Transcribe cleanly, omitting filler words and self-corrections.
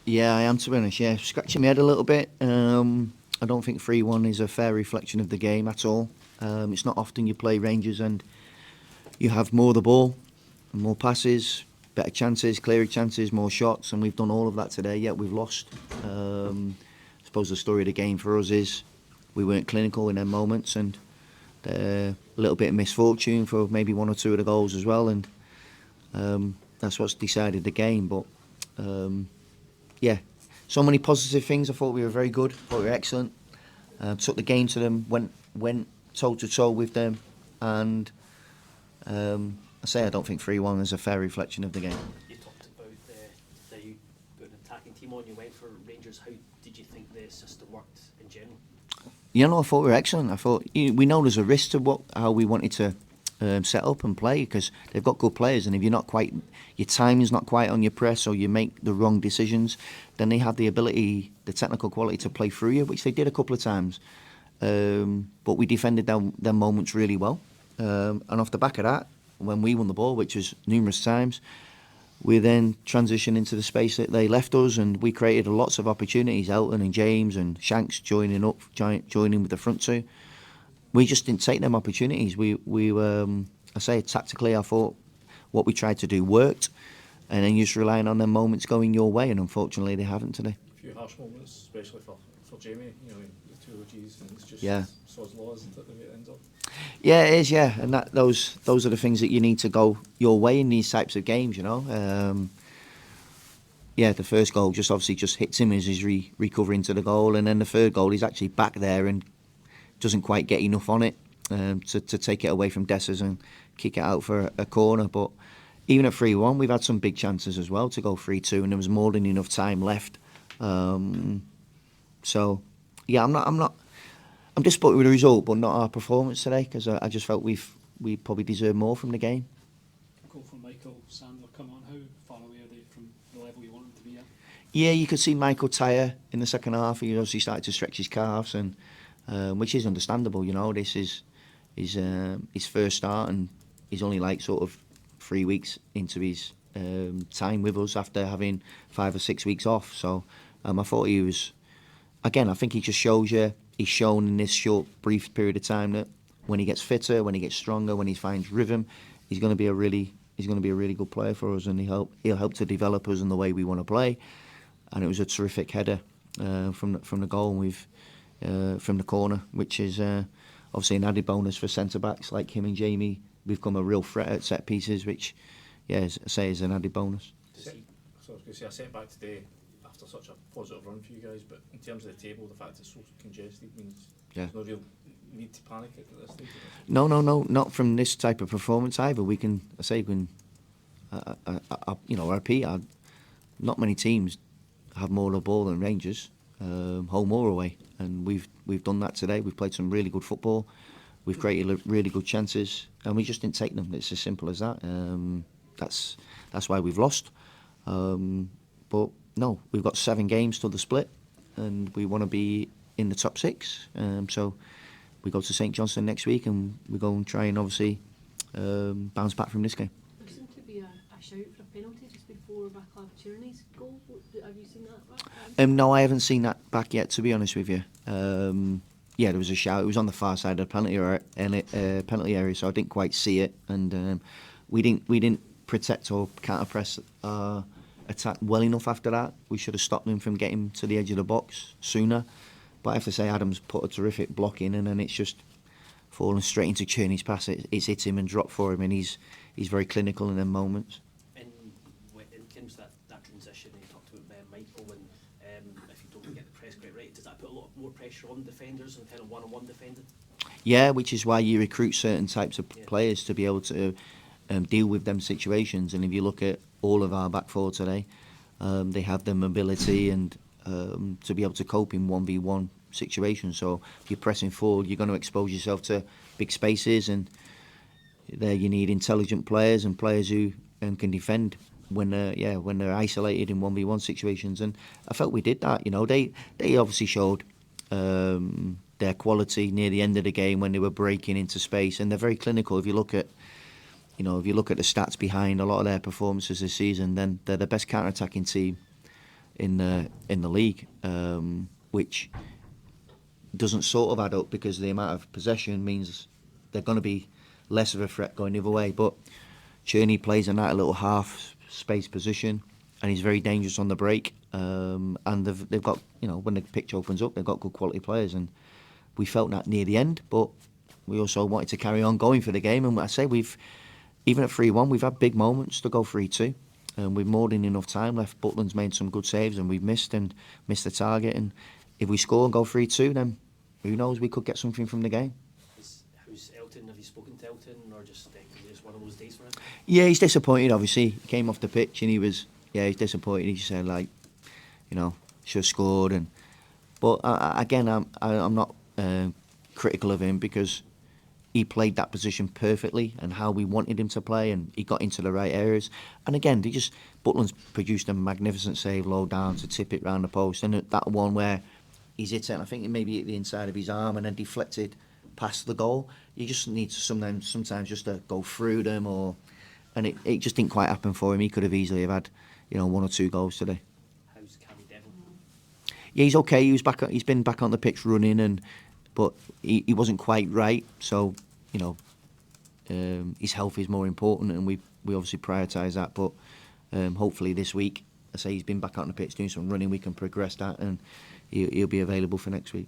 Yeah, I am, to be honest. Yeah, scratching my head a little bit. I don't think 3-1 is a fair reflection of the game at all. It's not often you play Rangers and you have more of the ball, more passes, better chances, clearer chances, more shots, and we've done all of that today, yet we've lost. I suppose the story of the game for us is we weren't clinical in them moments, and a little bit of misfortune for maybe one or two of the goals as well, and that's what's decided the game. But yeah, so many positive things. I thought we were very good. I thought we were excellent. Took the game to them, went toe to toe with them, and I don't think 3-1 is a fair reflection of the game. You talked about you put an attacking team on. You went for Rangers. How did you think the system worked in general? I thought we were excellent. I thought we know there's a risk to how we wanted to set up and play, because they've got good players, and if your timing's not quite on your press, or you make the wrong decisions, then they have the ability, the technical quality to play through you, which they did a couple of times. But we defended them moments really well, and off the back of that, when we won the ball, which was numerous times, we then transitioned into the space that they left us, and we created lots of opportunities. Elton and James and Shanks joining with the front two. We just didn't take them opportunities. Tactically, I thought what we tried to do worked, and then you're just relying on them moments going your way, and unfortunately they haven't today. A few harsh moments, especially for Jamie, the two OGs, and it's just sod's law, isn't it, the way it ends up? Yeah, it is, yeah, and those are the things that you need to go your way in these types of games, the first goal just hits him as he's recovering to the goal, and then the third goal, he's actually back there and doesn't quite get enough on it to take it away from Dessers and kick it out for a corner. But even at 3-1, we've had some big chances as well to go 3-2, and there was more than enough time left. So yeah, I'm disappointed with the result, but not our performance today, because I just felt we probably deserved more from the game. Goal from Michael Sandler come on. How far away are they from the level you want them to be at? Yeah, you could see Michael tire in the second half. He obviously started to stretch his calves, and which is understandable. This is his first start, and he's only like sort of 3 weeks into his time with us after having 5 or 6 weeks off. So I thought he was, again, I think he just shows you, he's shown in this short, brief period of time that when he gets fitter, when he gets stronger, when he finds rhythm, he's going to be a really good player for us, and he'll help to develop us in the way we want to play. And it was a terrific header from the goal, and from the corner, which is obviously an added bonus for centre backs like him and Jamie. We've become a real threat at set pieces, which, as I say, is an added bonus. So I was going to say, a setback today after such a positive run for you guys, but in terms of the table, the fact it's so congested means there's no real need to panic at this stage. No, not from this type of performance either. We can, repeat, not many teams have more of the ball than Rangers, home or away, and we've done that today. We've played some really good football. We've created really good chances, and we just didn't take them. It's as simple as that. That's why we've lost. But no, we've got 7 games till the split, and we want to be in the top 6. So we go to St Johnstone next week, and we go and try and obviously bounce back from this game. There seemed to be a shout for a penalty just before Vaclav Černy's goal. Have you seen that back? No, I haven't seen that back yet, to be honest with you. There was a shout. It was on the far side of the penalty area, so I didn't quite see it, and we didn't protect or counter press attack well enough after that. We should have stopped him from getting to the edge of the box sooner. But I have to say, Adams put a terrific block in, and then it's just fallen straight into Černy's pass. It's hit him and dropped for him, and he's very clinical in them moments. In terms of that transition, you talked about Michael, and if you don't get the press quite right, does that put a lot more pressure on defenders and kind of one-on-one defending? Yeah, which is why you recruit certain types of players to be able to deal with them situations. And if you look at all of our back four today, they have the mobility and to be able to cope in 1v1 situations. So if you're pressing forward, you're going to expose yourself to big spaces, and there you need intelligent players and players who can defend when they're isolated in 1v1 situations. And I felt we did that. They obviously showed their quality near the end of the game when they were breaking into space, and they're very clinical. If you look at the stats behind a lot of their performances this season, then they're the best counter-attacking team in the league, which doesn't sort of add up because the amount of possession means they're going to be less of a threat going the other way. But Cherney plays in that little half space position, and he's very dangerous on the break. And they've got, when the pitch opens up, they've got good quality players, and we felt that near the end. But we also wanted to carry on going for the game, and I say even at 3-1, we've had big moments to go 3-2. And we've more than enough time left. Butland's made some good saves, and we've missed the target. And if we score and go 3-2, then who knows? We could get something from the game. How's Elton? Have you spoken to Elton, or just one of those days for him? Yeah, he's disappointed. Obviously, he came off the pitch and he's disappointed. He said should have scored. But again, I'm not critical of him because he played that position perfectly and how we wanted him to play, and he got into the right areas. And again, Butland's produced a magnificent save low down to tip it round the post, and that one where he's hit it, and I think it maybe hit the inside of his arm and then deflected past the goal. You just need to sometimes just to go through them, and it just didn't quite happen for him. He could have easily have had 1 or 2 goals today. How's Cammy Devlin? Yeah, he's okay. He's been back on the pitch running, but he wasn't quite right. So his health is more important, and we obviously prioritise that. But hopefully this week, I say he's been back on the pitch doing some running. We can progress that, and he'll be available for next week.